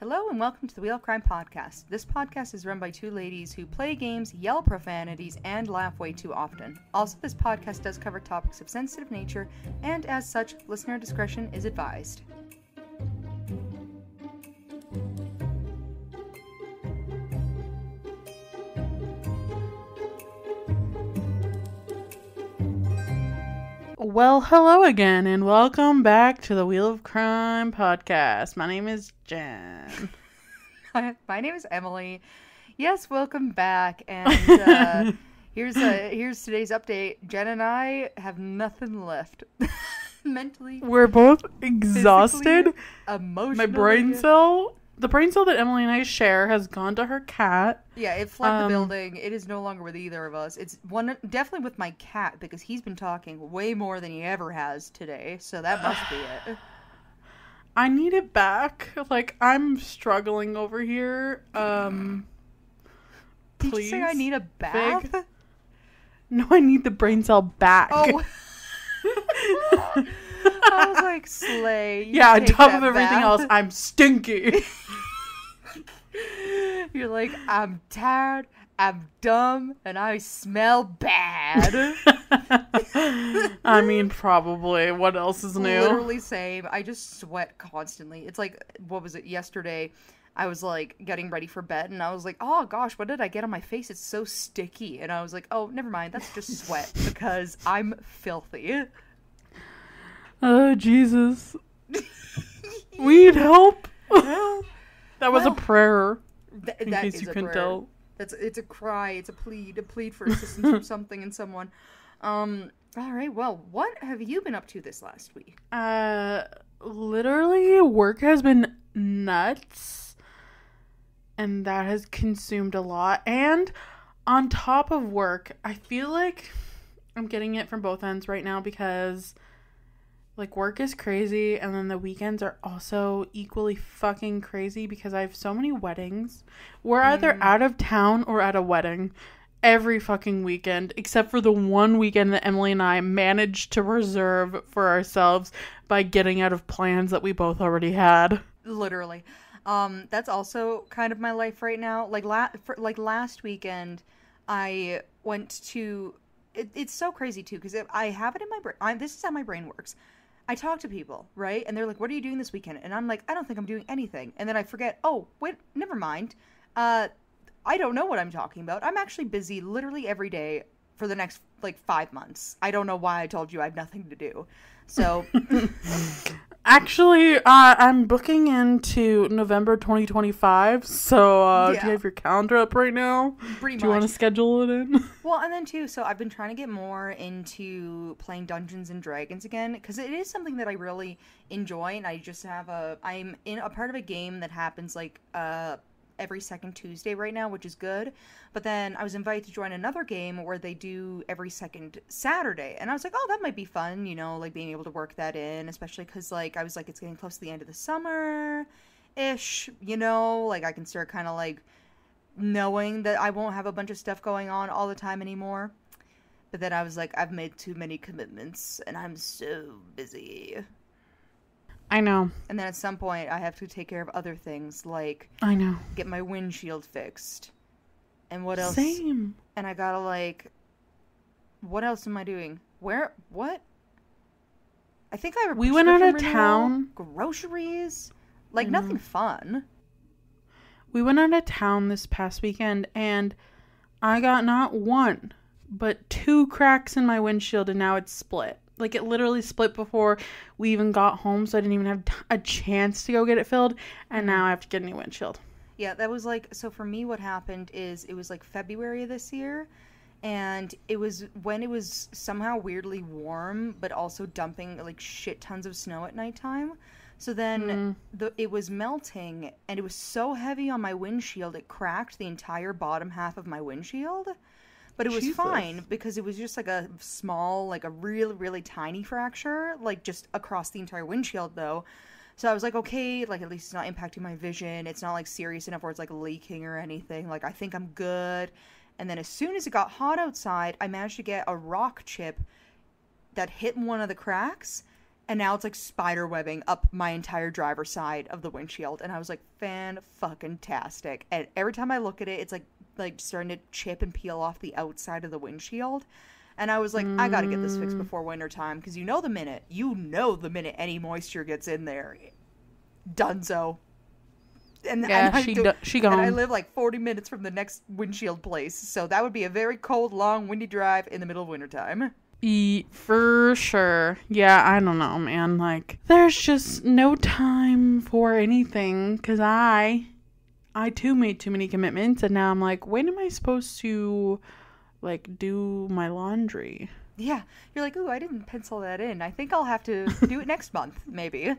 Hello and welcome to the Wheel of Crime podcast. This podcast is run by two ladies who play games, yell profanities, and laugh way too often. Also, this podcast does cover topics of sensitive nature, and as such, listener discretion is advised. Well, hello again, and welcome back to the Wheel of Crime podcast. My name is Jenn. My name is Emily. Yes, welcome back. And here's today's update. Jen and I have nothing left. Mentally. We're both exhausted. Emotionally. The brain cell that Emily and I share has gone to her cat. Yeah, it fled the building. It is no longer with either of us. It's definitely with my cat because he's been talking way more than he ever has today. So that must be it. I need it back. Like, I'm struggling over here. Did you say I need a bath? Big. No, I need the brain cell back. Oh. I was like, slay. Yeah, on top of everything else, I'm stinky. You're like, I'm tired, I'm dumb, and I smell bad. I mean, probably. What else is new? Literally same. I just sweat constantly. It's like, what was it, yesterday? I was like getting ready for bed and I was like, oh gosh, what did I get on my face? It's so sticky. And I was like, oh, never mind. That's just sweat because I'm filthy. Oh, Jesus. We need help. That was a prayer. In case you couldn't tell. It's a cry. It's a plead for assistance from something and someone. All right. Well, what have you been up to this last week? Literally, work has been nuts. And that has consumed a lot. And on top of work, I feel like I'm getting it from both ends right now because, like, work is crazy. And then the weekends are also equally fucking crazy because I have so many weddings. We're either out of town or at a wedding every fucking weekend, except for the one weekend that Emily and I managed to reserve for ourselves by getting out of plans that we both already had. Literally. That's also kind of my life right now. Like last weekend, I went to. It's so crazy too because I have it in my brain. This is how my brain works. I talk to people, right, and they're like, "What are you doing this weekend?" And I'm like, "I don't think I'm doing anything." And then I forget. Oh, wait, never mind. I don't know what I'm talking about. I'm actually busy literally every day for the next 5 months. I don't know why I told you I have nothing to do. So. Actually, I'm booking into November 2025, so do you have your calendar up right now? Pretty much. Do you want to schedule it in? Well, and then too, so I've been trying to get more into playing Dungeons and Dragons again, because it is something that I really enjoy, and I just have I'm in a part of a game that happens every second Tuesday right now, which is good. But then I was invited to join another game where they do every second Saturday. And I was like, oh, that might be fun, like being able to work that in, especially because I was like, it's getting close to the end of the summer-ish, I can start kind of knowing that I won't have a bunch of stuff going on all the time anymore. But then I was like, I've made too many commitments and I'm so busy. I know. And then at some point, I have to take care of other things, I know. Get my windshield fixed. And what else? Same. And I gotta, what else am I doing? What? I think I have a We went out of renewal, town. Groceries. Nothing fun. We went out of town this past weekend, and I got not one, but 2 cracks in my windshield, and now it's split. It literally split before we even got home, so I didn't even have a chance to go get it filled, and now I have to get a new windshield. Yeah, that was so for me what happened is it was February of this year, and it was when it was somehow weirdly warm, but also dumping shit tons of snow at nighttime. So then it was melting, and it was so heavy on my windshield, it cracked the entire bottom half of my windshield. But it was fine because it was just a small, a really, really tiny fracture, just across the entire windshield though. So I was like, okay, at least it's not impacting my vision. It's not serious enough where it's leaking or anything. I think I'm good. And then as soon as it got hot outside, I managed to get a rock chip that hit one of the cracks. And now it's like spider webbing up my entire driver's side of the windshield. And I was like, fan-fucking-tastic. And every time I look at it, it's like starting to chip and peel off the outside of the windshield. And I was like, I gotta get this fixed before wintertime, because you know the minute any moisture gets in there, dunzo. And Yeah, she gone. And I live like 40 minutes from the next windshield place, so that would be a very cold, long, windy drive in the middle of wintertime. For sure. Yeah, I don't know, man. Like, there's just no time for anything, because I too made too many commitments, and now I'm like, when am I supposed to, like, do my laundry? Yeah, you're like, ooh, I didn't pencil that in. I think I'll have to do it next month, maybe.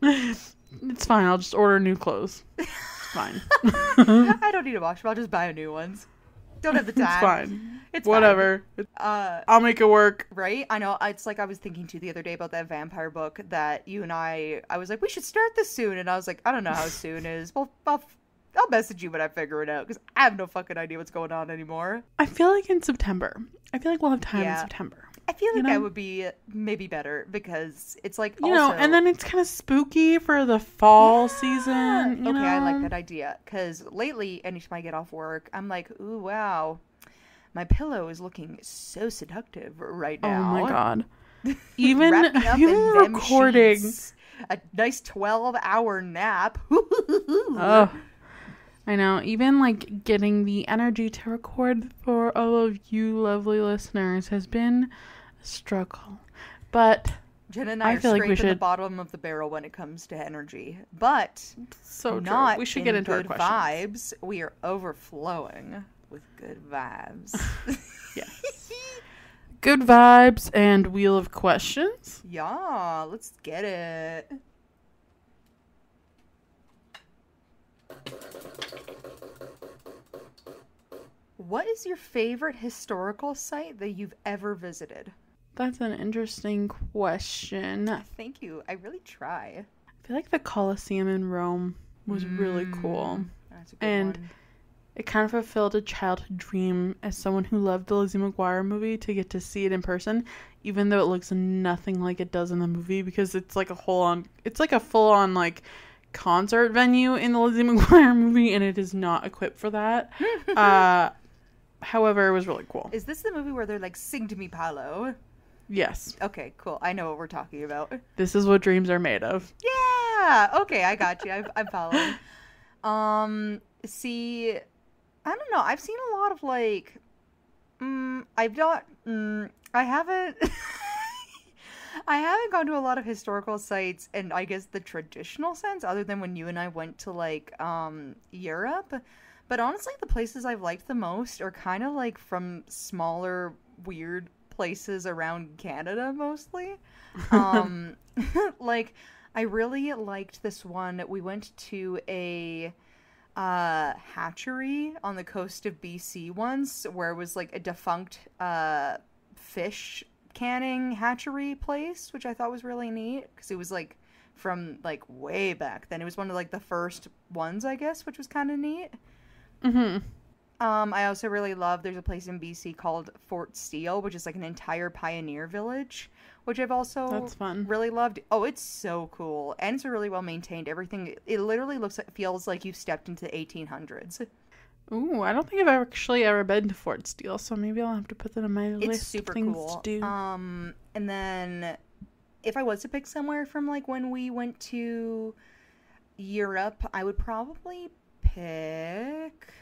It's fine. I'll just order new clothes. It's fine. I don't need to wash them. I'll just buy new ones. Don't have the time. It's fine. It's whatever. Fine. I'll make it work. Right? I know. It's like I was thinking too the other day about that vampire book that you and I was like, we should start this soon. And I was like, I don't know how soon is. Well, I'll message you when I figure it out, because I have no fucking idea what's going on anymore. I feel like in September. I feel like we'll have time in September. I feel like that would be maybe better, because it's like, you know, and then it's kind of spooky for the fall season. You know? I like that idea, because lately, anytime I get off work, I'm like, ooh, wow, my pillow is looking so seductive right now. Oh my god. Even recording sheets, a nice 12-hour nap. Oh, I know. Even like getting the energy to record for all of you lovely listeners has been a struggle. But Jenn and I are feel like scraping the bottom of the barrel when it comes to energy. But so not true. We should get into good our questions. Vibes. We are overflowing with good vibes. Yes. Good vibes and wheel of questions. Yeah, let's get it. What is your favorite historical site that you've ever visited? That's an interesting question. Thank you. I really try. I feel like the Colosseum in Rome was really cool. That's a good one. It kind of fulfilled a childhood dream as someone who loved the Lizzie McGuire movie to get to see it in person, even though it looks nothing like it does in the movie, because it's like a full on like concert venue in the Lizzie McGuire movie, and it is not equipped for that. However, it was really cool. Is this the movie where they're like, sing to me, Paolo? Yes. Okay, cool. I know what we're talking about. This is what dreams are made of. Yeah. Okay, I got you. I'm following. See, I don't know. I've seen a lot of like, I haven't, I haven't gone to a lot of historical sites in, I guess, the traditional sense, other than when you and I went to like, Europe. But honestly, the places I've liked the most are kind of like from smaller, weird places around Canada, mostly. Like, I really liked this one. We went to a hatchery on the coast of BC once, where it was like a defunct fish canning hatchery place, which I thought was really neat, because it was like from like way back then. It was one of like the first ones, I guess, which was kind of neat. Mm-hmm. I also really love, there's a place in BC called Fort Steele, which is like an entire pioneer village, which I've also That's fun. really loved. Oh, it's so cool. And it's really well maintained. Everything, it literally feels like you've stepped into the 1800s. Ooh, I don't think I've actually ever been to Fort Steele, so maybe I'll have to put that on my list. It's super of things cool. To do. And then if I was to pick somewhere from like when we went to Europe, I would probably pick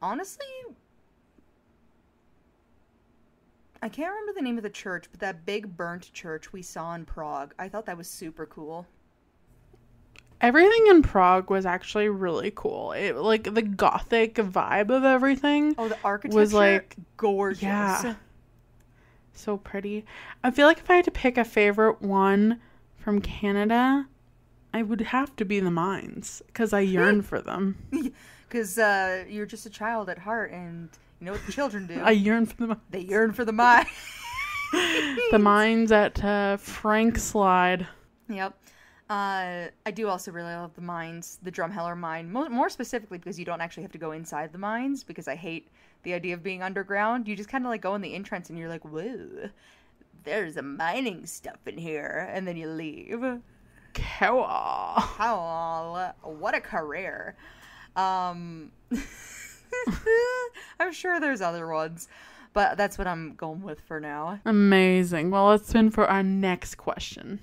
honestly, I can't remember the name of the church, but that big burnt church we saw in Prague, I thought that was super cool. Everything in Prague was actually really cool. It like the gothic vibe of everything. Oh, the architecture was like gorgeous. Yeah. So pretty. I feel like if I had to pick a favorite one from Canada, I would have to be the mines, because I yearn for them. Because you're just a child at heart, and you know what the children do. I yearn for them. They yearn for the mine. The mines at Frank Slide. Yep. I do also really love the mines, the Drumheller mine, more specifically because you don't actually have to go inside the mines, because I hate The idea of being underground, you just kind of like go in the entrance and you're like, whoa, there's a mining stuff in here, and then you leave. Cool. What a career. I'm sure there's other ones, but that's what I'm going with for now. Amazing. Well, let's spin for our next question.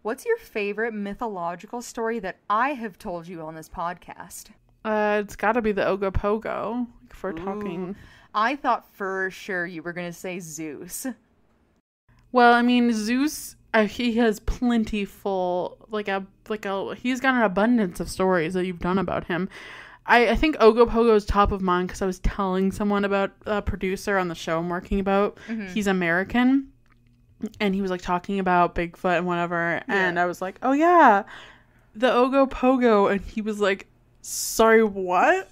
What's your favorite mythological story that I have told you on this podcast? It's got to be the Ogopogo, if we're talking. I thought for sure you were going to say Zeus. Well, I mean, Zeus, he has plentiful, he's got an abundance of stories that you've done about him. I think Ogopogo is top of mind because I was telling someone about a producer on the show I'm working about. Mm-hmm. He's American, and he was like talking about Bigfoot and whatever, and I was like, oh yeah, the Ogopogo, and he was like, sorry, what?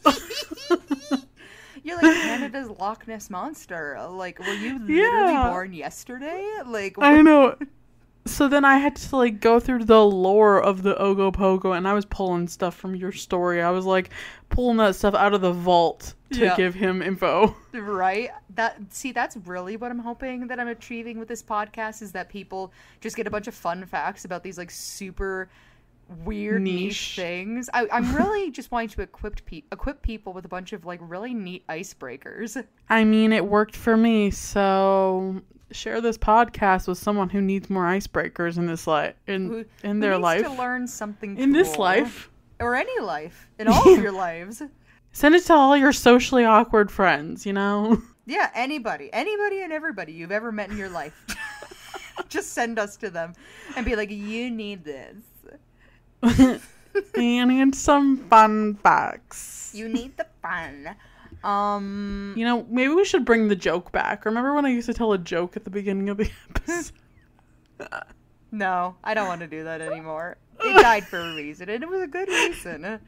You're like Canada's Loch Ness Monster. Like, were you literally born yesterday? Like, what? I know. So then I had to like go through the lore of the Ogopogo, and I was pulling stuff from your story. I was like pulling that stuff out of the vault to give him info. Right? That's really what I'm hoping that I'm achieving with this podcast, is that people just get a bunch of fun facts about these like super weird niche things. I'm really just wanting to equip people with a bunch of like really neat icebreakers. I mean, it worked for me, so share this podcast with someone who needs more icebreakers in this life, in their life. To learn something in this life, or any life, in all of your lives. Send it to all your socially awkward friends. You know. Yeah, anybody, and everybody you've ever met in your life. Just send us to them and be like, you need this. You need some fun facts. You need the fun. You know, maybe we should bring the joke back. Remember when I used to tell a joke at the beginning of the episode? No, I don't want to do that anymore. It died for a reason, and it was a good reason.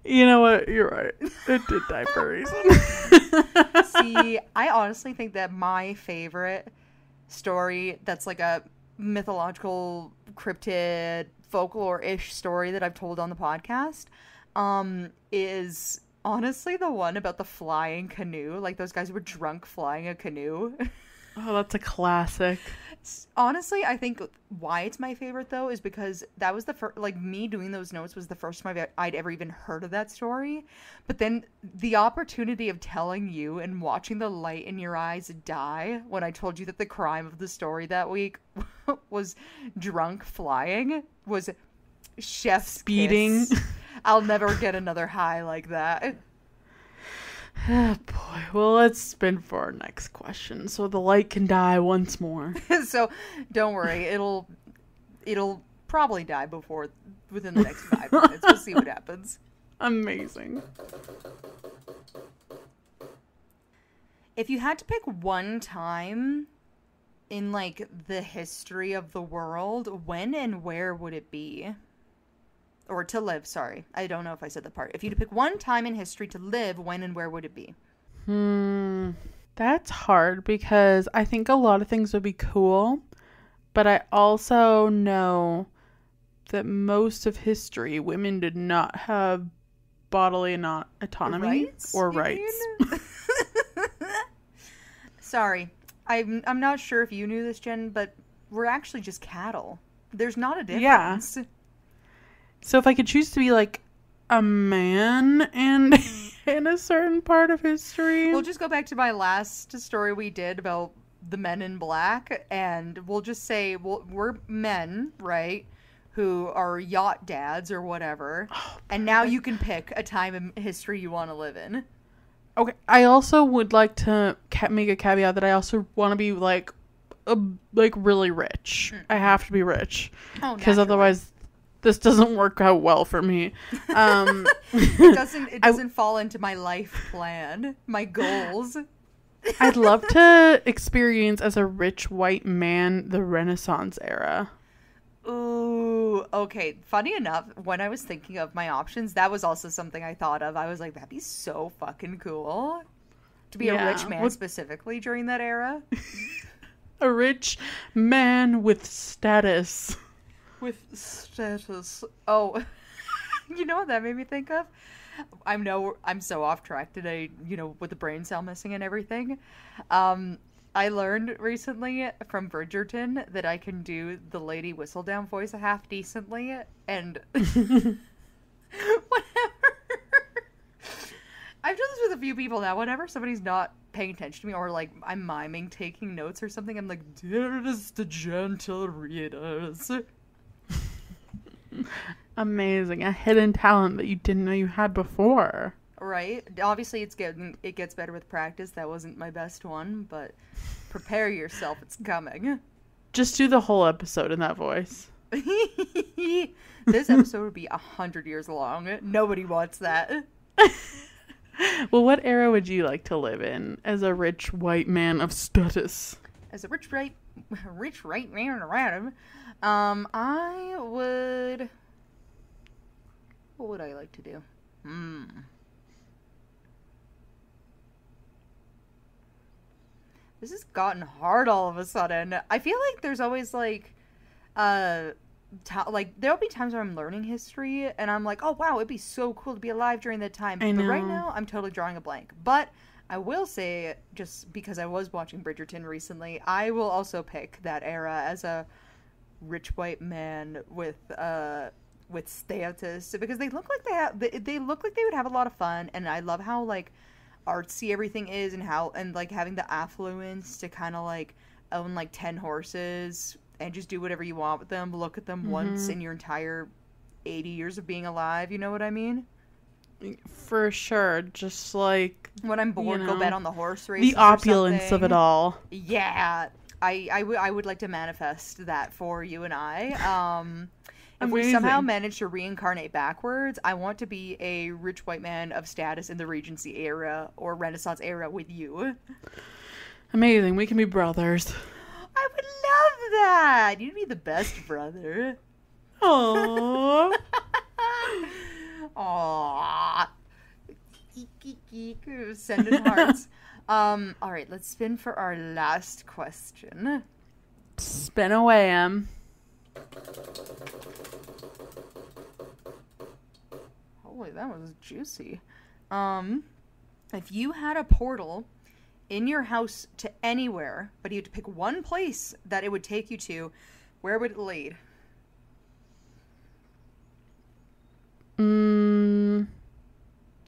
You know what? You're right. It did die for a reason. See, I honestly think that my favorite story that's like a mythological cryptid folklore-ish story that I've told on the podcast is honestly the one about the flying canoe. Like, those guys were drunk flying a canoe. Oh, that's a classic. Honestly, I think why it's my favorite, though, is because that was the first, like, me doing those notes was the first time I'd ever even heard of that story. But then the opportunity of telling you and watching the light in your eyes die when I told you that the crime of the story that week was drunk flying was chef's speeding. Kiss. I'll never get another high like that. Oh boy. Well, let's spin for our next question so the light can die once more. So don't worry, it'll probably die within the next 5 minutes. We'll see what happens. Amazing. If you had to pick one time in like the history of the world, when and where would it be? Or to live, sorry. I don't know if I said the part. If you had to pick one time in history to live, when and where would it be? That's hard because I think a lot of things would be cool, but I also know that most of history, women did not have bodily autonomy or rights. Sorry. I'm not sure if you knew this, Jen, but we're actually just cattle. There's not a difference. Yeah. So if I could choose to be like a man and in a certain part of history. We'll just go back to my last story we did about the men in black, and we'll just say we're men, right, who are yacht dads or whatever. And now you can pick a time in history you want to live in. Okay. I also would like to make a caveat that I also want to be like really rich. I have to be rich. Because otherwise this doesn't work out well for me. It doesn't fall into my life plan, my goals. I'd love to experience as a rich white man the Renaissance era. Ooh, okay. Funny enough, when I was thinking of my options, that was also something I thought of. I was like, that'd be so fucking cool to be a rich man specifically during that era. A rich man with status. With status. Oh, you know what that made me think of? I'm so off track today, with the brain cell missing and everything. I learned recently from Bridgerton that I can do the Lady Whistledown voice half decently, and whenever I've done this with a few people now, whenever somebody's not paying attention to me or like I'm miming taking notes or something, I'm like, dearest gentle readers. Amazing. A hidden talent that you didn't know you had before. Right? Obviously it gets better with practice. That wasn't my best one, but prepare yourself, it's coming. Just do the whole episode in that voice. This episode would be 100 years long. Nobody wants that. Well, what era would you like to live in as a rich white man of status? As a rich right man around, I would. What would I like to do? This has gotten hard all of a sudden. I feel like there's always like, there'll be times where I'm learning history and I'm like, oh wow, it'd be so cool to be alive during that time. I know. But right now, I'm totally drawing a blank. But I will say, just because I was watching Bridgerton recently, I will also pick that era as a rich white man with status, because they look like they look like they would have a lot of fun, and I love how like artsy everything is, and like having the affluence to kind of like own like 10 horses and just do whatever you want with them. Look at them once in your entire 80 years of being alive. You know what I mean? For sure. Just like, when I'm bored, go bet on the horse race. The opulence of it all. Yeah. I would like to manifest that for you and I. If we somehow manage to reincarnate backwards, I want to be a rich white man of status in the Regency era or Renaissance era with you. Amazing. We can be brothers. I would love that. You'd be the best brother. Aww. Aww. Sending hearts. All right, let's spin for our last question. Spin away, Em. Holy, that was juicy. If you had a portal in your house to anywhere, but you had to pick one place that it would take you to, where would it lead?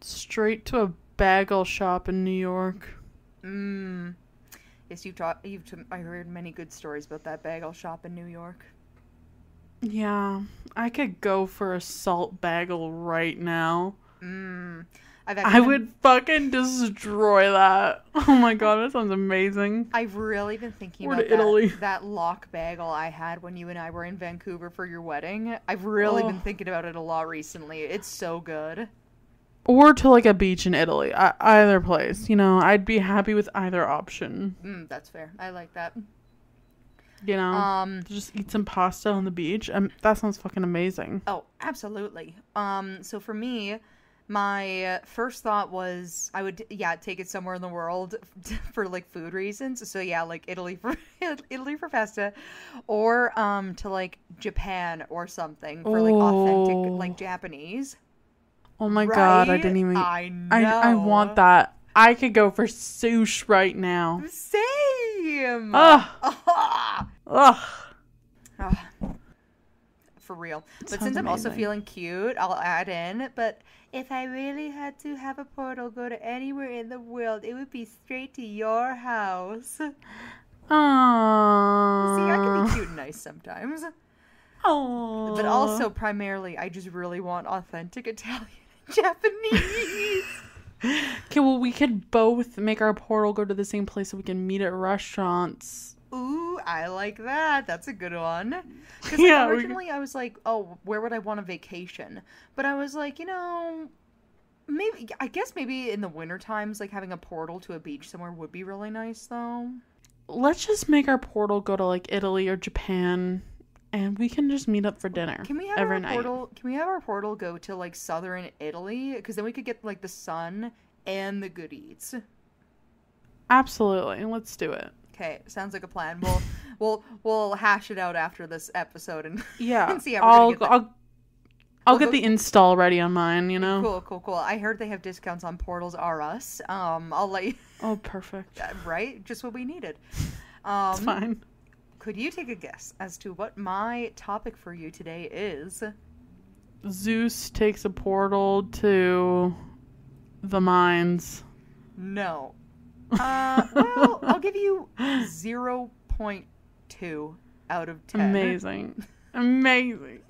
Straight to a bagel shop in New York. Yes, I heard many good stories about that bagel shop in New York. Yeah, I could go for a salt bagel right now. I would fucking destroy that. Oh my god, that sounds amazing. I've really been thinking about that lock bagel I had when you and I were in Vancouver for your wedding. I've really been thinking about it a lot recently. It's so good. Or to like a beach in Italy. Either place. I'd be happy with either option. That's fair. I like that. Just eat some pasta on the beach. That sounds fucking amazing. Oh, absolutely. So for me, my first thought was I would, take it somewhere in the world for like food reasons. So yeah, like Italy for pasta, or to like Japan or something for like authentic like Japanese. Oh my god, I didn't even. I know. I want that. I could go for sushi right now. Same. Ugh. For real. But since I'm also feeling cute, I'll add in. But if I really had to have a portal go to anywhere in the world, it would be straight to your house. Aww. See, I can be cute and nice sometimes. Aww. But also, primarily, I just really want authentic Italian and Japanese. Okay, well, we could both make our portal go to the same place so we can meet at restaurants. Ooh, I like that. That's a good one. Because originally I was like, oh, where would I want a vacation? But I was like, maybe in the winter times, like having a portal to a beach somewhere would be really nice, though. Let's just make our portal go to like Italy or Japan, and we can just meet up for dinner. Can we have every night. Can we have our portal go to like southern Italy? Because then we could get like the sun and the good eats. Absolutely, let's do it. Okay, sounds like a plan. We'll hash it out after this episode and yeah, and see how we're gonna get I'll get the install ready on mine, you know? Cool. I heard they have discounts on Portals R Us. I'll let you... Oh, perfect. Right? Just what we needed. It's fine. Could you take a guess as to what my topic for you today is? Zeus takes a portal to the mines. No. Well, I'll give you 0.2 out of 10. Amazing.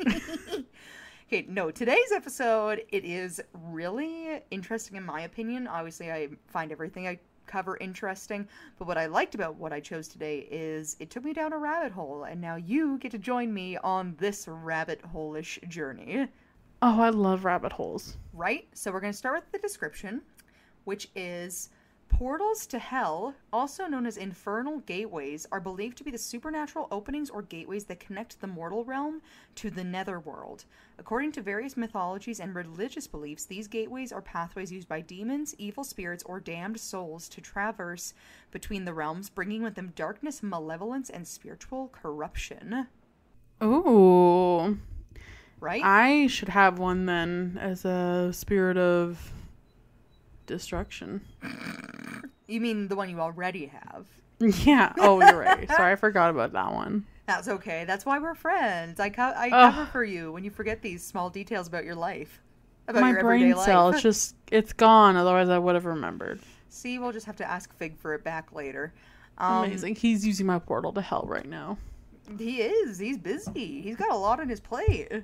Okay, no, today's episode, it is really interesting in my opinion. Obviously, I find everything I cover interesting, but what I liked about what I chose today is it took me down a rabbit hole, and now you get to join me on this rabbit hole-ish journey. Oh, I love rabbit holes. Right? So we're going to start with the description, which is... Portals to hell, also known as infernal gateways, are believed to be the supernatural openings or gateways that connect the mortal realm to the netherworld. According to various mythologies and religious beliefs, these gateways are pathways used by demons, evil spirits, or damned souls to traverse between the realms, bringing with them darkness, malevolence, and spiritual corruption. Ooh. Right? I should have one then as a spirit of destruction. You mean the one you already have? Yeah. Oh, you're right. Sorry, I forgot about that one. That's okay. That's why we're friends. I cover for you when you forget these small details about your life. About my your everyday brain cell, life. it's gone. Otherwise, I would have remembered. See, we'll just have to ask Fig for it back later. Amazing. He's using my portal to hell right now. He is. He's busy. He's got a lot on his plate.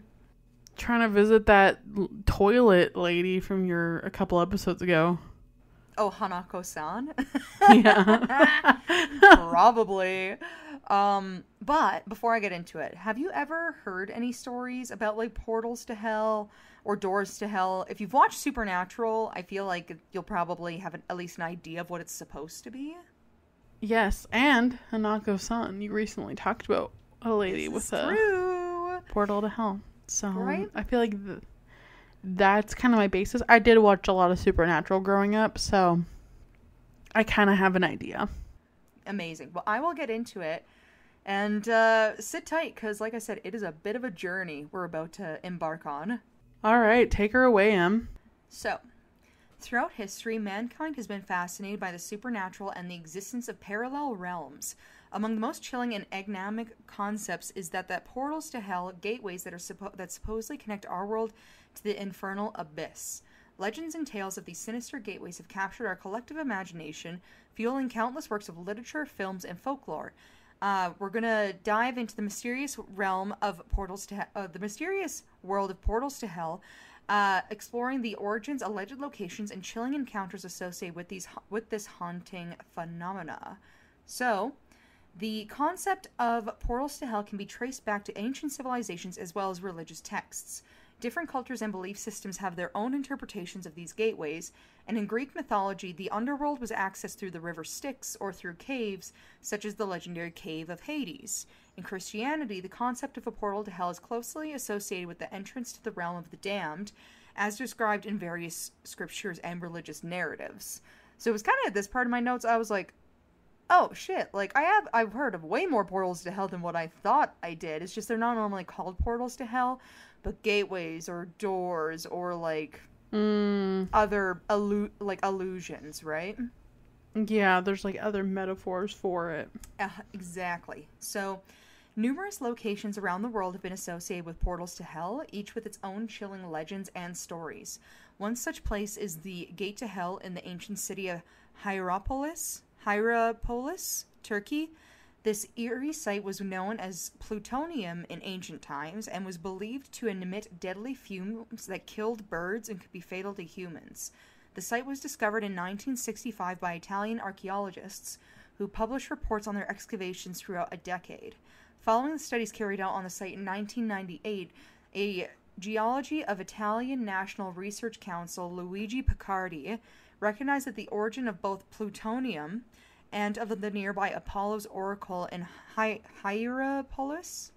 Trying to visit that toilet lady from a couple episodes ago. Oh, Hanako-san? Yeah. Probably. But before I get into it, have you ever heard any stories about like portals to hell or doors to hell? If you've watched Supernatural, I feel like you'll probably have at least an idea of what it's supposed to be. Yes, and Hanako-san, you recently talked about a lady with a portal to hell. So right? I feel like that's kind of my basis. I did watch a lot of Supernatural growing up, so I kind of have an idea. Amazing. Well, I will get into it. And sit tight, because like I said, it is a bit of a journey we're about to embark on. All right, take her away, Em. So, throughout history, mankind has been fascinated by the supernatural and the existence of parallel realms. Among the most chilling and enigmatic concepts is that portals to hell, gateways that supposedly connect our world to the infernal abyss. Legends and tales of these sinister gateways have captured our collective imagination, fueling countless works of literature, films, and folklore. We're gonna dive into the mysterious realm of the mysterious world of portals to hell, exploring the origins, alleged locations, and chilling encounters associated with this haunting phenomena. So, the concept of portals to hell can be traced back to ancient civilizations as well as religious texts. Different cultures and belief systems have their own interpretations of these gateways, and in Greek mythology, the underworld was accessed through the river Styx or through caves, such as the legendary Cave of Hades. In Christianity, the concept of a portal to hell is closely associated with the entrance to the realm of the damned, as described in various scriptures and religious narratives. So it was kind of at this part of my notes, I was like, oh shit, like I've heard of way more portals to hell than what I thought I did. It's just they're not normally called portals to hell, but gateways or doors or like other illusions, right? Yeah, there's like other metaphors for it. Exactly. So numerous locations around the world have been associated with portals to hell, each with its own chilling legends and stories. One such place is the Gate to Hell in the ancient city of Hierapolis, Turkey. This eerie site was known as plutonium in ancient times and was believed to emit deadly fumes that killed birds and could be fatal to humans. The site was discovered in 1965 by Italian archaeologists who published reports on their excavations throughout a decade. Following the studies carried out on the site in 1998, a geology of Italian National Research Council, Luigi Picardi, recognized that the origin of both plutonium and of the nearby Apollo's Oracle in Hierapolis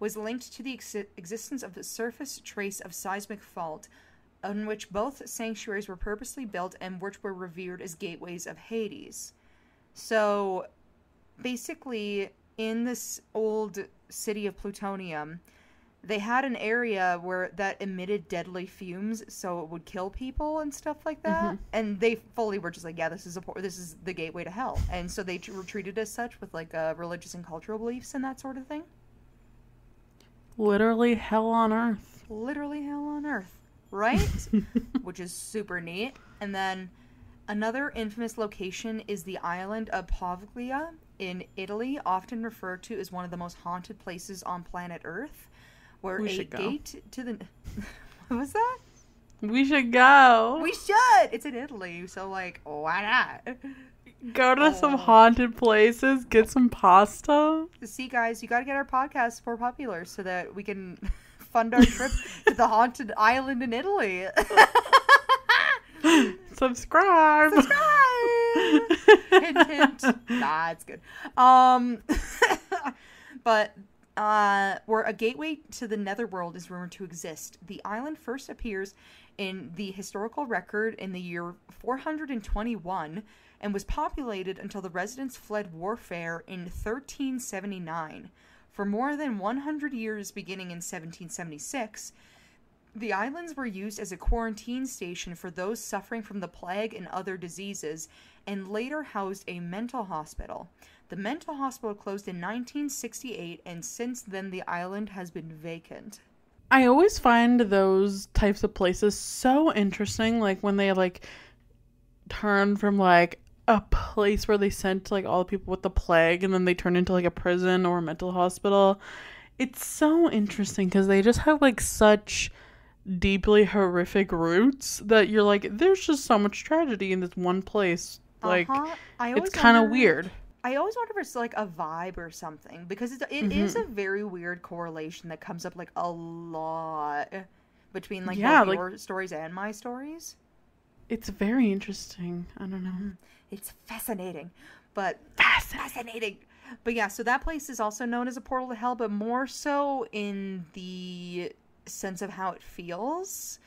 was linked to the existence of the surface trace of seismic fault, on which both sanctuaries were purposely built and which were revered as gateways of Hades. So, basically, in this old city of plutonium, they had an area where that emitted deadly fumes, so it would kill people and stuff like that. And they fully were just like, yeah, this is the gateway to hell. And so they were treated as such with like religious and cultural beliefs and that sort of thing. Literally hell on earth. Literally hell on earth, right? Which is super neat. And then another infamous location is the island of Poveglia in Italy, often referred to as one of the most haunted places on planet Earth. Where a gate to the... What was that? We should go. We should! It's in Italy, so, like, why not? Go to some haunted places, get some pasta. See, guys, you gotta get our podcast more popular so that we can fund our trip to the haunted island in Italy. Subscribe! Hint, hint. Nah, it's good. But... where a gateway to the netherworld is rumored to exist. The island first appears in the historical record in the year 421 and was populated until the residents fled warfare in 1379. For more than 100 years, beginning in 1776, the islands were used as a quarantine station for those suffering from the plague and other diseases, and later housed a mental hospital. The mental hospital closed in 1968, and since then the island has been vacant. I always find those types of places so interesting, like when they like turn from like a place where they sent like all the people with the plague and then they turn into like a prison or a mental hospital. It's so interesting because they just have like such deeply horrific roots that you're like, there's just so much tragedy in this one place. Like, it's kind of weird. I always wonder if it's like a vibe or something, because it is a very weird correlation that comes up like a lot between like both your stories and my stories. It's very interesting. I don't know. It's fascinating, but fascinating. But yeah, so that place is also known as a portal to hell, but more so in the sense of how it feels.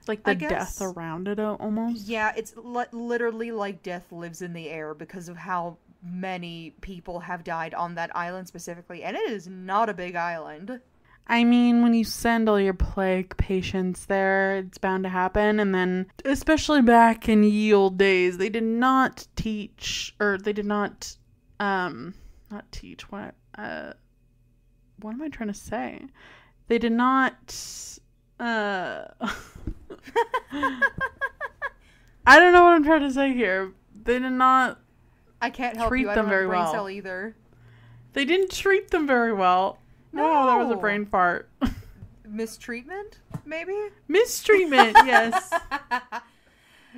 Like the death around it almost? Yeah, it's literally like death lives in the air because of how many people have died on that island specifically, and it is not a big island. I mean, when you send all your plague patients there, it's bound to happen. And then, especially back in ye old days, they did not teach, or they did not, not teach, what am I trying to say? They did not, I don't know what I'm trying to say here. They did not I can't help treat you. I them don't have very a brain well. cell either. They didn't treat them very well. No, oh, that was a brain fart. Mistreatment, maybe? Mistreatment, yes.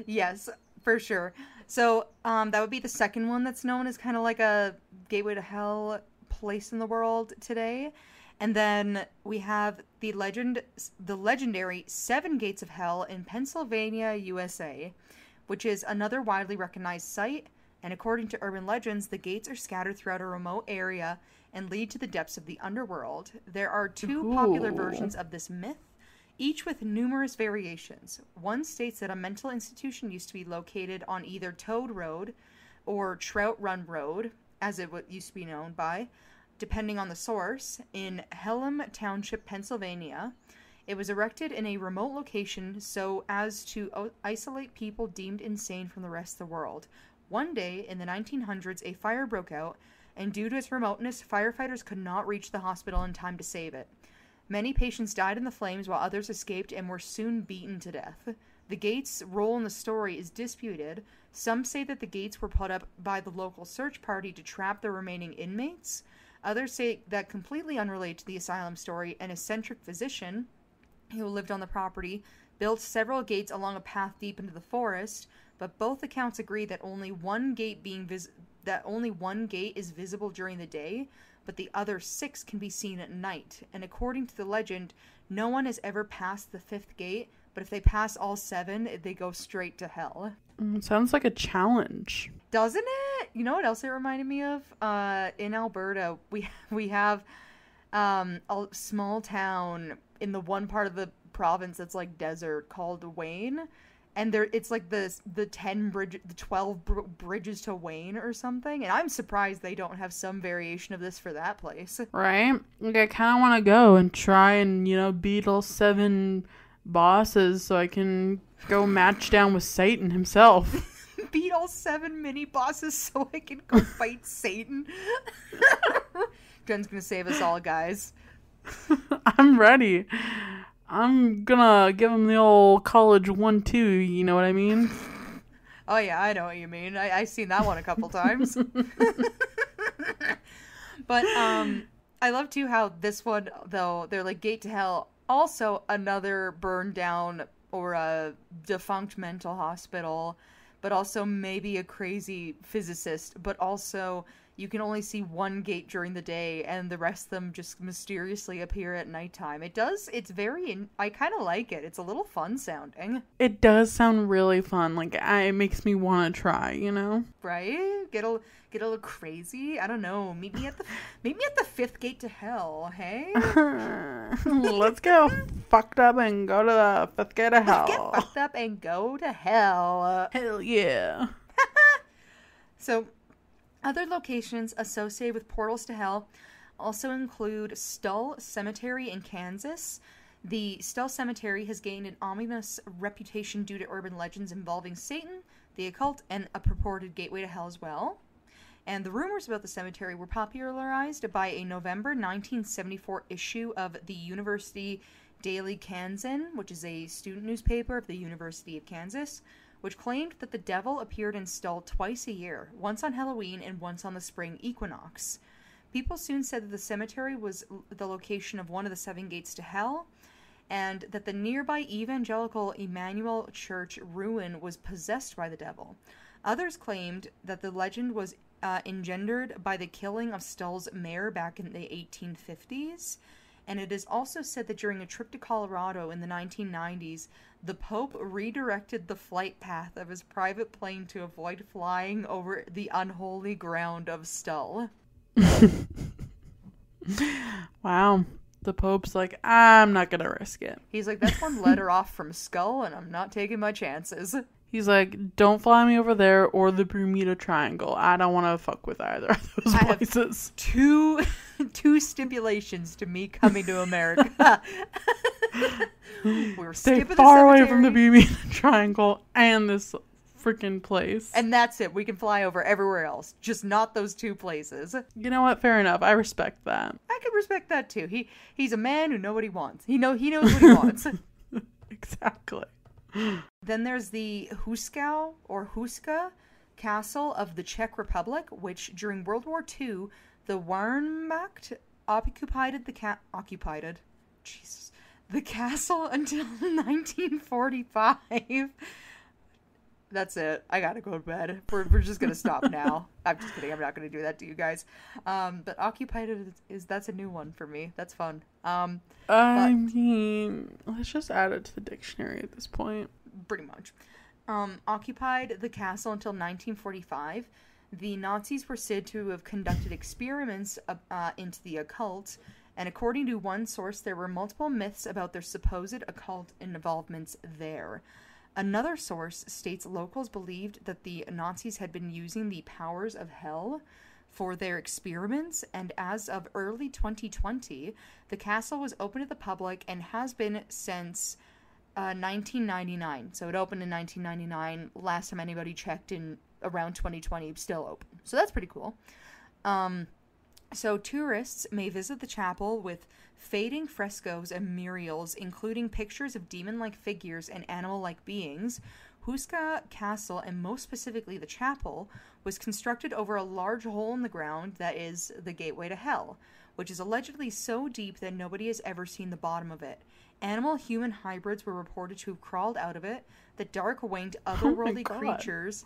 Yes, for sure. So, that would be the second one that's known as kind of like a gateway to hell place in the world today. And then we have the legendary Seven Gates of Hell in Pennsylvania, USA, which is another widely recognized site. And according to urban legends, the gates are scattered throughout a remote area and lead to the depths of the underworld. There are two popular versions of this myth, each with numerous variations. One states that a mental institution used to be located on either Toad Road or Trout Run Road, as it used to be known by, depending on the source, in Helm Township, Pennsylvania. It was erected in a remote location so as to isolate people deemed insane from the rest of the world. One day, in the 1900s, a fire broke out, and due to its remoteness, firefighters could not reach the hospital in time to save it. Many patients died in the flames while others escaped and were soon beaten to death. The gates' role in the story is disputed. Some say that the gates were put up by the local search party to trap the remaining inmates. Others say that, completely unrelated to the asylum story, an eccentric physician who lived on the property built several gates along a path deep into the forest, but both accounts agree that only one gate is visible during the day, but the other 6 can be seen at night. And according to the legend, no one has ever passed the 5th gate, but if they pass all 7, they go straight to hell. Sounds like a challenge. Doesn't it? You know what else it reminded me of? In Alberta, we have a small town in the one part of the province that's like desert called Wayne. and it's like the 12 bridges to Wayne or something, and I'm surprised they don't have some variation of this for that place. Right? Like, I kind of want to go and try and, beat all 7 bosses so I can go match down with Satan himself. Beat all 7 mini bosses so I can go fight Satan. Jenn's gonna save us all, guys. I'm ready. I'm gonna give him the old college 1-2, you know what I mean? Oh yeah, I know what you mean. I've seen that one a couple times. But I love too how this one, though, they're like Gate to Hell, also another burned down or a defunct mental hospital, but also maybe a crazy physicist, but also you can only see one gate during the day and the rest of them just mysteriously appear at nighttime. It's very, I kind of like it. It's a little fun sounding. It does sound really fun. Like, it makes me want to try, Right? Get a little crazy. I don't know. Meet me at the 5th gate to hell, hey? Let's go fucked up and go to the 5th gate of hell. Let's get fucked up and go to hell. Hell yeah. So, other locations associated with portals to hell also include Stull Cemetery in Kansas. The Stull Cemetery has gained an ominous reputation due to urban legends involving Satan, the occult, and a purported gateway to hell as well. And the rumors about the cemetery were popularized by a November 1974 issue of the University Daily Kansan, which is a student newspaper of the University of Kansas, which claimed that the devil appeared in Stull twice a year, once on Halloween and once on the spring equinox. People soon said that the cemetery was the location of one of the 7 gates to hell, and that the nearby evangelical Emmanuel Church ruin was possessed by the devil. Others claimed that the legend was engendered by the killing of Stull's mayor back in the 1850s, and it is also said that during a trip to Colorado in the 1990s, the Pope redirected the flight path of his private plane to avoid flying over the unholy ground of Stull. Wow. The Pope's like, I'm not gonna risk it. He's like, that's one letter off from Skull, and I'm not taking my chances. He's like, don't fly me over there or the Bermuda Triangle. I don't want to fuck with either of those places. Two stipulations to me coming to America. We're Stay far away from the Bermuda Triangle and this freaking place. And that's it. We can fly over everywhere else, just not those 2 places. You know what? Fair enough. I respect that. I can respect that too. He's a man who knows what he wants. He knows what he wants. Exactly. Then there's the Huska Castle of the Czech Republic, which during World War II, the Wehrmacht occupied the castle until 1945. That's it. I gotta go to bed. We're just gonna stop now. I'm just kidding. I'm not gonna do that to you guys. But occupied that's a new one for me. That's fun. I mean, let's just add it to the dictionary at this point. Pretty much. Occupied the castle until 1945. The Nazis were said to have conducted experiments into the occult, and according to one source, there were multiple myths about their supposed occult involvements there. Another source states locals believed that the Nazis had been using the powers of hell for their experiments, and as of early 2020, the castle was open to the public and has been since 1999. So it opened in 1999. Last time anybody checked in around 2020, still open. So that's pretty cool. So tourists may visit the chapel with fading frescoes and murals, including pictures of demon-like figures and animal-like beings. Huska Castle, and most specifically the chapel, was constructed over a large hole in the ground that is the gateway to hell, which is allegedly so deep that nobody has ever seen the bottom of it. Animal-human hybrids were reported to have crawled out of it. The dark-winged, otherworldly creatures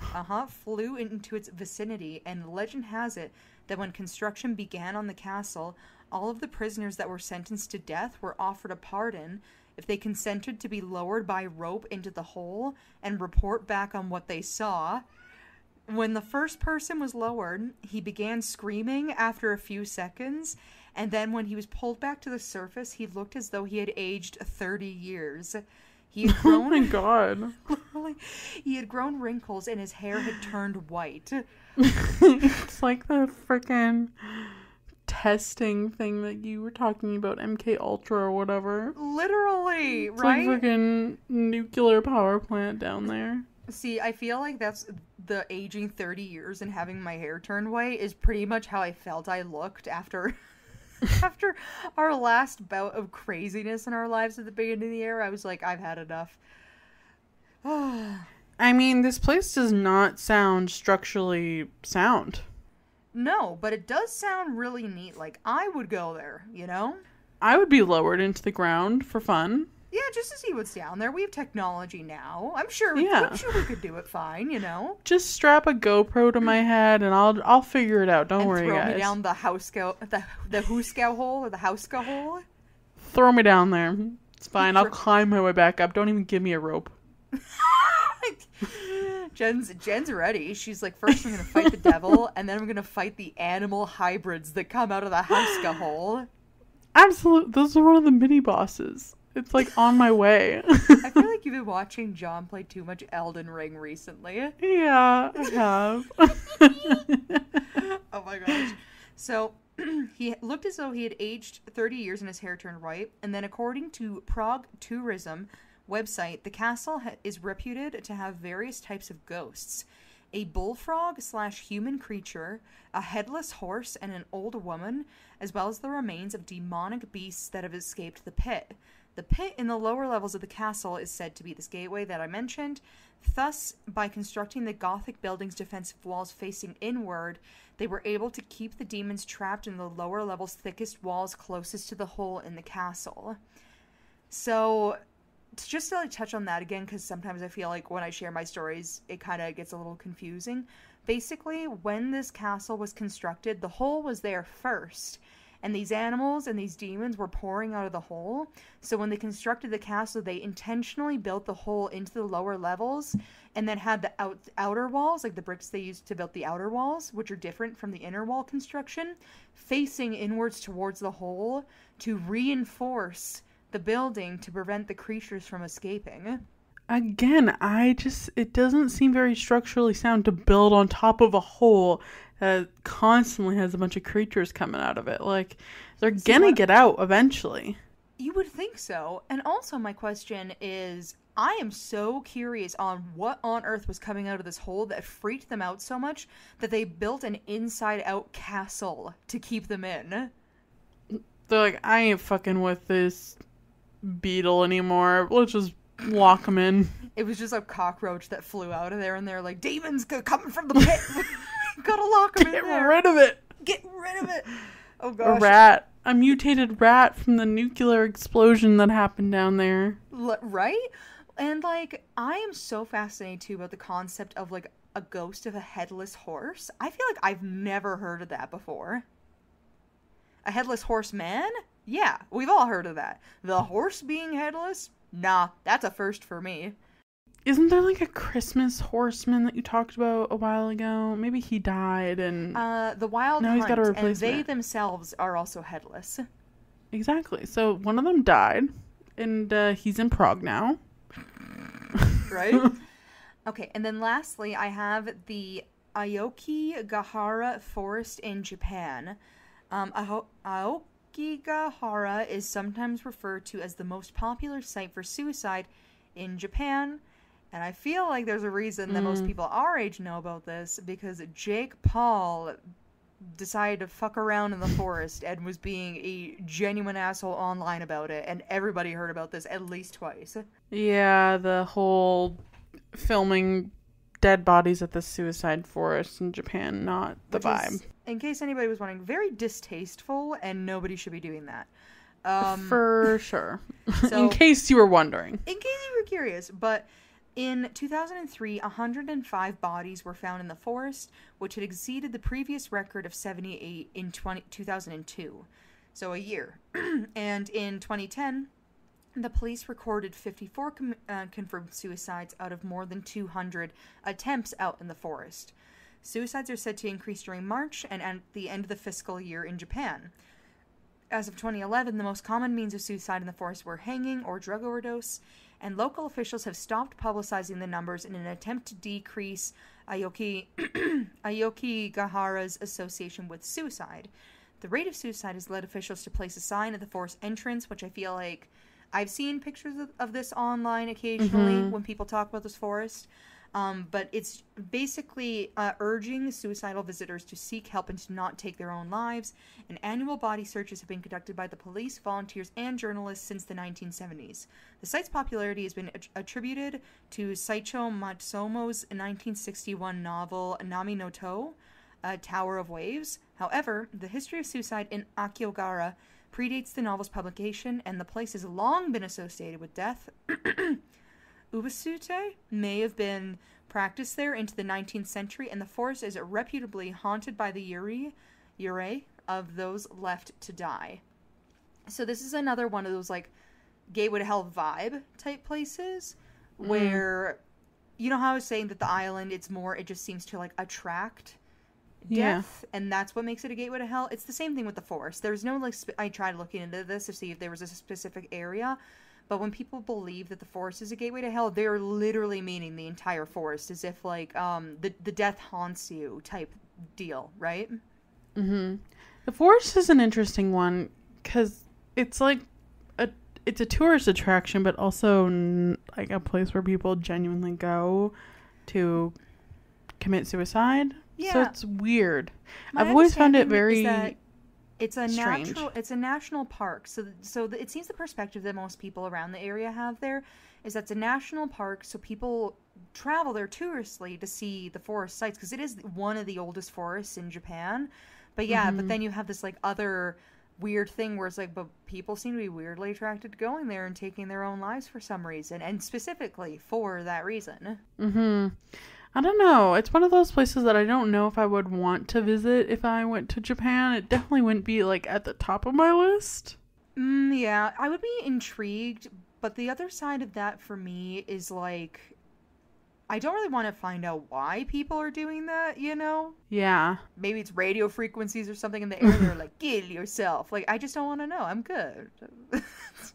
flew into its vicinity, and legend has it that when construction began on the castle, all of the prisoners that were sentenced to death were offered a pardon if they consented to be lowered by rope into the hole and report back on what they saw. When the first person was lowered, he began screaming after a few seconds, and then when he was pulled back to the surface, he looked as though he had aged 30 years. He had Oh my grown, god. literally, he had grown wrinkles and his hair had turned white. It's like the freaking testing thing that you were talking about, MK Ultra or whatever. Literally, It's right? like freaking nuclear power plant down there. See, I feel like that's the aging 30 years and having my hair turn white is pretty much how I felt I looked after after our last bout of craziness in our lives at the beginning of the year. I was like, I've had enough. I mean, this place does not sound structurally sound. No, but it does sound really neat. Like, I would go there, you know? I would be lowered into the ground for fun. Yeah, just to see what's down there. We have technology now. I'm sure Yeah. I'm sure we could do it fine, you know? Just strap a GoPro to my head and I'll figure it out. Don't And worry, throw guys. me down the the Huskow hole or the Hauska hole. Throw me down there. It's fine. I'll climb my way back up. Don't even give me a rope. Jen's ready. She's like, first I'm gonna fight the devil, and then I'm gonna fight the animal hybrids that come out of the Hauska hole. Absolutely. Those are one of the mini bosses. It's like on my way. I feel like you've been watching John play too much Elden Ring recently. Yeah, I have. Oh my gosh. So he looked as though he had aged 30 years and his hair turned white. And then according to Prague Tourism website, the castle is reputed to have various types of ghosts. A bullfrog/human creature, a headless horse, and an old woman, as well as the remains of demonic beasts that have escaped the pit. The pit in the lower levels of the castle is said to be this gateway that I mentioned. Thus, by constructing the Gothic building's defensive walls facing inward, they were able to keep the demons trapped in the lower level's thickest walls closest to the hole in the castle. So, just to touch on that again, because sometimes I feel like when I share my stories, it kind of gets a little confusing. Basically, when this castle was constructed, the hole was there first. And these animals and these demons were pouring out of the hole. So when they constructed the castle, they intentionally built the hole into the lower levels and then had the outer walls, like the bricks they used to build the outer walls, which are different from the inner wall construction, facing inwards towards the hole to reinforce the building to prevent the creatures from escaping. Again, it doesn't seem very structurally sound to build on top of a hole that constantly has a bunch of creatures coming out of it. Like, they're gonna get out eventually. You would think so. And also my question is, I am so curious on what on earth was coming out of this hole that freaked them out so much that they built an inside-out castle to keep them in. They're like, I ain't fucking with this beetle anymore. Let's just lock them in. It was just a cockroach that flew out of there, and they're like, demons coming from the pit. Gotta lock them in there. Get rid of it. Get rid of it. Oh gosh. A rat. A mutated rat from the nuclear explosion that happened down there. Right? And like, I am so fascinated too about the concept of like a ghost of a headless horse. I feel like I've never heard of that before. A headless horseman? Yeah, we've all heard of that. The horse being headless? Nah, that's a first for me. Isn't there like a Christmas horseman that you talked about a while ago? Maybe he died and... The Wild now Hunt, he's got a and replacement. they themselves are also headless. Exactly. So one of them died, and he's in Prague now. Right? Okay, and then lastly, I have the Aokigahara Forest in Japan. Aokigahara is sometimes referred to as the most popular site for suicide in Japan. And I feel like there's a reason that most people our age know about this, because Jake Paul decided to fuck around in the forest and was being a genuine asshole online about it, and everybody heard about this at least twice. Yeah, the whole filming dead bodies at the suicide forest in Japan, not the vibe. In case anybody was wondering, very distasteful, and nobody should be doing that. For sure. So, in case you were wondering. In case you were curious, but in 2003, 105 bodies were found in the forest, which had exceeded the previous record of 78 in 2002. So a year. And in 2010, the police recorded 54 confirmed suicides out of more than 200 attempts out in the forest. Suicides are said to increase during March and at the end of the fiscal year in Japan. As of 2011, the most common means of suicide in the forest were hanging or drug overdose, and local officials have stopped publicizing the numbers in an attempt to decrease Aokigahara's association with suicide. The rate of suicide has led officials to place a sign at the forest entrance, which I feel like I've seen pictures of this online occasionally when people talk about this forest. But it's basically urging suicidal visitors to seek help and to not take their own lives. And annual body searches have been conducted by the police, volunteers, and journalists since the 1970s. The site's popularity has been attributed to Saicho Matsumoto's 1961 novel Nami no To, Tower of Waves. However, the history of suicide in Akiogara predates the novel's publication, and the place has long been associated with death. Ubisute may have been practiced there into the 19th century, and the forest is reputably haunted by the yurei of those left to die. So this is another one of those, like, Gateway to Hell vibe type places, where, you know how I was saying that the island, it just seems to, like, attract death, and that's what makes it a gateway to hell. It's the same thing with the forest. There's no, like, I tried looking into this to see if there was a specific area, but when people believe that the forest is a gateway to hell, they're literally meaning the entire forest, as if, like, the death haunts you type deal, right? The forest is an interesting one, because it's, like, it's a tourist attraction, but also, like, a place where people genuinely go to commit suicide. Yeah. So it's weird. I've always found it very strange. It's a national park. So it seems the perspective that most people around the area have there is that it's a national park, so people travel there touristly to see the forest sites, because it is one of the oldest forests in Japan. But yeah, but then you have this, like, other weird thing where it's like, but people seem to be weirdly attracted to going there and taking their own lives for some reason, and specifically for that reason. I don't know. It's one of those places that I don't know if I would want to visit if I went to Japan. It definitely wouldn't be, like, at the top of my list. Yeah, I would be intrigued, but the other side of that for me is, like, I don't really want to find out why people are doing that, you know? Yeah. Maybe it's radio frequencies or something in the air. They're like, kill yourself. Like, I just don't want to know. I'm good.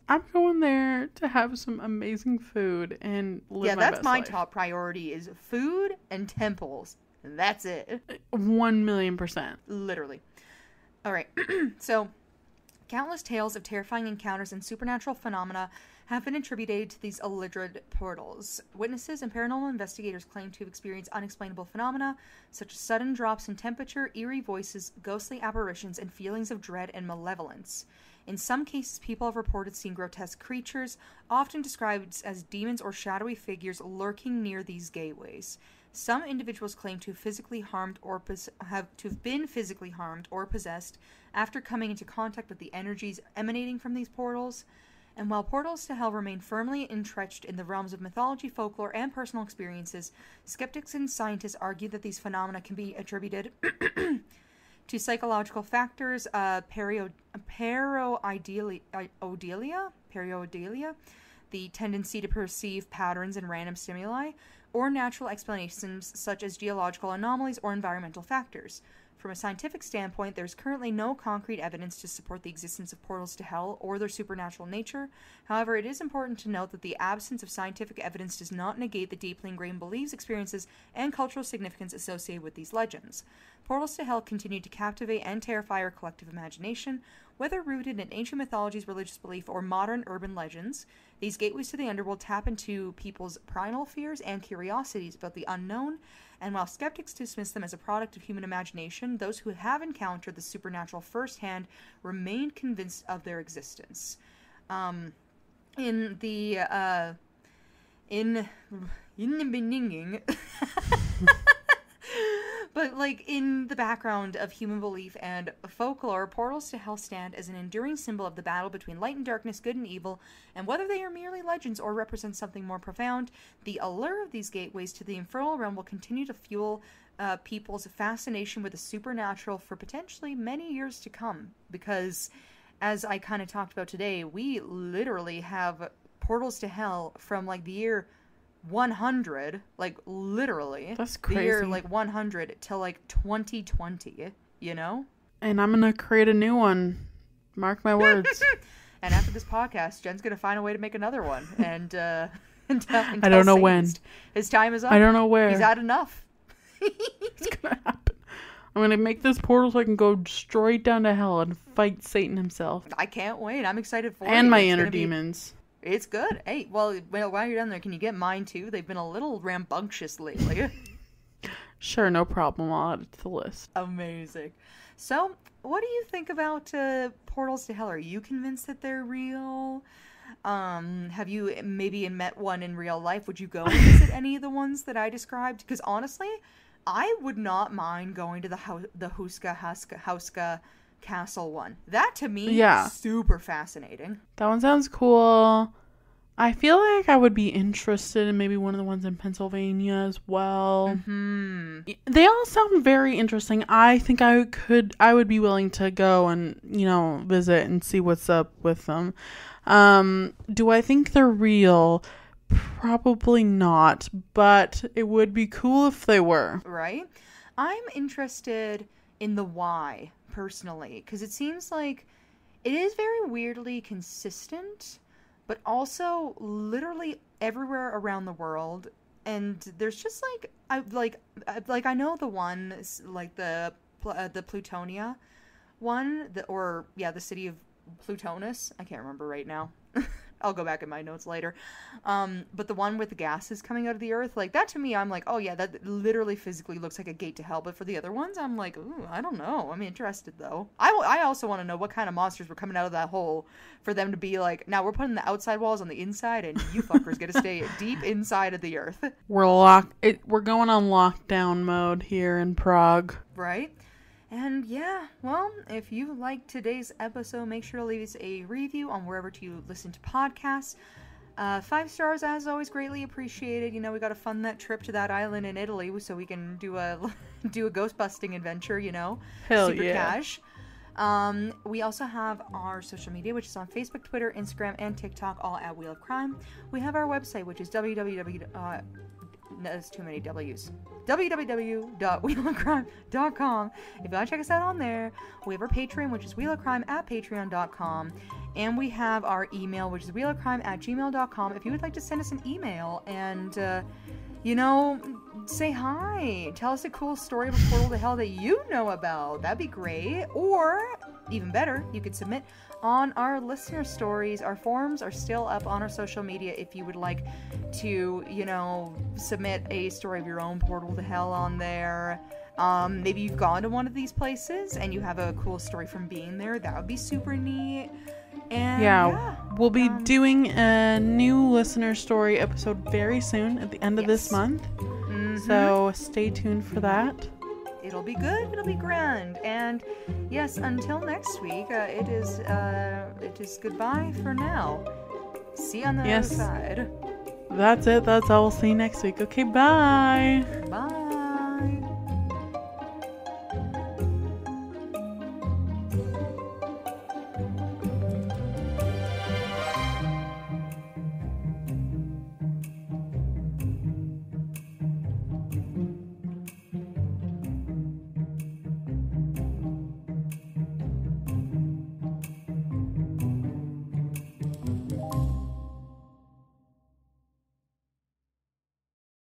I'm going there to have some amazing food and live my best life. Yeah, that's my top priority is food and temples. And that's it. 1,000,000%. Literally. All right. So, countless tales of terrifying encounters and supernatural phenomena have been attributed to these alleged portals. Witnesses and paranormal investigators claim to have experienced unexplainable phenomena, such as sudden drops in temperature, eerie voices, ghostly apparitions, and feelings of dread and malevolence. In some cases, people have reported seeing grotesque creatures, often described as demons or shadowy figures, lurking near these gateways. Some individuals claim to have been physically harmed or possessed after coming into contact with the energies emanating from these portals. And while portals to hell remain firmly entrenched in the realms of mythology, folklore, and personal experiences, skeptics and scientists argue that these phenomena can be attributed to psychological factors, pareidolia, the tendency to perceive patterns in random stimuli, or natural explanations such as geological anomalies or environmental factors. From a scientific standpoint, there's currently no concrete evidence to support the existence of portals to hell or their supernatural nature. However, it is important to note that the absence of scientific evidence does not negate the deeply ingrained beliefs, experiences, and cultural significance associated with these legends. Portals to hell continue to captivate and terrify our collective imagination. Whether rooted in ancient mythologies, religious belief, or modern urban legends, these gateways to the underworld tap into people's primal fears and curiosities about the unknown. And while skeptics dismiss them as a product of human imagination, those who have encountered the supernatural firsthand remain convinced of their existence. In the beginning, but, like, in the background of human belief and folklore, portals to hell stand as an enduring symbol of the battle between light and darkness, good and evil, and whether they are merely legends or represent something more profound, the allure of these gateways to the infernal realm will continue to fuel people's fascination with the supernatural for potentially many years to come. Because, as I kind of talked about today, we literally have portals to hell from, like, the year 100, like, literally. That's crazy. The year, like, 100 till, like, 2020, you know? And I'm gonna create a new one. Mark my words. And after this podcast, Jen's gonna find a way to make another one. And I don't know when. His time is up. I don't know where. He's had enough. It's gonna happen. I'm gonna make this portal so I can go straight down to hell and fight Satan himself. I can't wait. I'm excited for it. And my inner demons. It's good. Hey, well, while you're down there, can you get mine too? They've been a little rambunctious lately. Sure, no problem. I'll add it to the list. Amazing. So, what do you think about portals to hell? Are you convinced that they're real? Have you maybe met one in real life? Would you go and visit any of the ones that I described? Because honestly, I would not mind going to the Hauska Castle one. That to me is super fascinating. That one sounds cool. I feel like I would be interested in maybe one of the ones in Pennsylvania as well. Mm-hmm. They all sound very interesting. I think I would be willing to go and, visit and see what's up with them. Do I think they're real? Probably not, but it would be cool if they were. Right? I'm interested in the why, personally, because it seems like it is very weirdly consistent, but also literally everywhere around the world. And there's just I know the one, like the Plutonia one, the city of Plutonus. I can't remember right now. I'll go back in my notes later. But the one with the gases coming out of the earth, like that to me, I'm like, oh yeah, that literally physically looks like a gate to hell. But for the other ones, I'm like, ooh, I don't know. I'm interested though. I also want to know what kind of monsters were coming out of that hole for them to be like, now we're putting the outside walls on the inside, and you fuckers get to stay deep inside of the earth. We're going on lockdown mode here in Prague. Right? And yeah, well, if you liked today's episode, make sure to leave us a review on wherever you listen to podcasts. 5 stars, as always, greatly appreciated. We got to fund that trip to that island in Italy so we can do a ghost busting adventure, Hell super yeah. cash. We also have our social media, which is on Facebook, Twitter, Instagram, and TikTok, all at Wheel of Crime. We have our website, which is that's too many W's. www.wheelofcrime.com. If you want to check us out on there, we have our Patreon, which is wheelofcrime@patreon.com. And we have our email, which is wheelofcrime@gmail.com. If you would like to send us an email and, say hi. Tell us a cool story of a portal to hell that you know about. That'd be great. Or, even better, you could submit on our listener stories. Our forums are still up on our social media if you would like to, submit a story of your own portal to hell on there. Maybe you've gone to one of these places and you have a cool story from being there. That would be super neat. And we'll be doing a new listener story episode very soon at the end of this month. Mm-hmm. So stay tuned for that. It'll be good. It'll be grand. And yes, until next week, it is goodbye for now. See you on the other side. That's it. That's all. We'll see you next week. Okay, bye. Bye.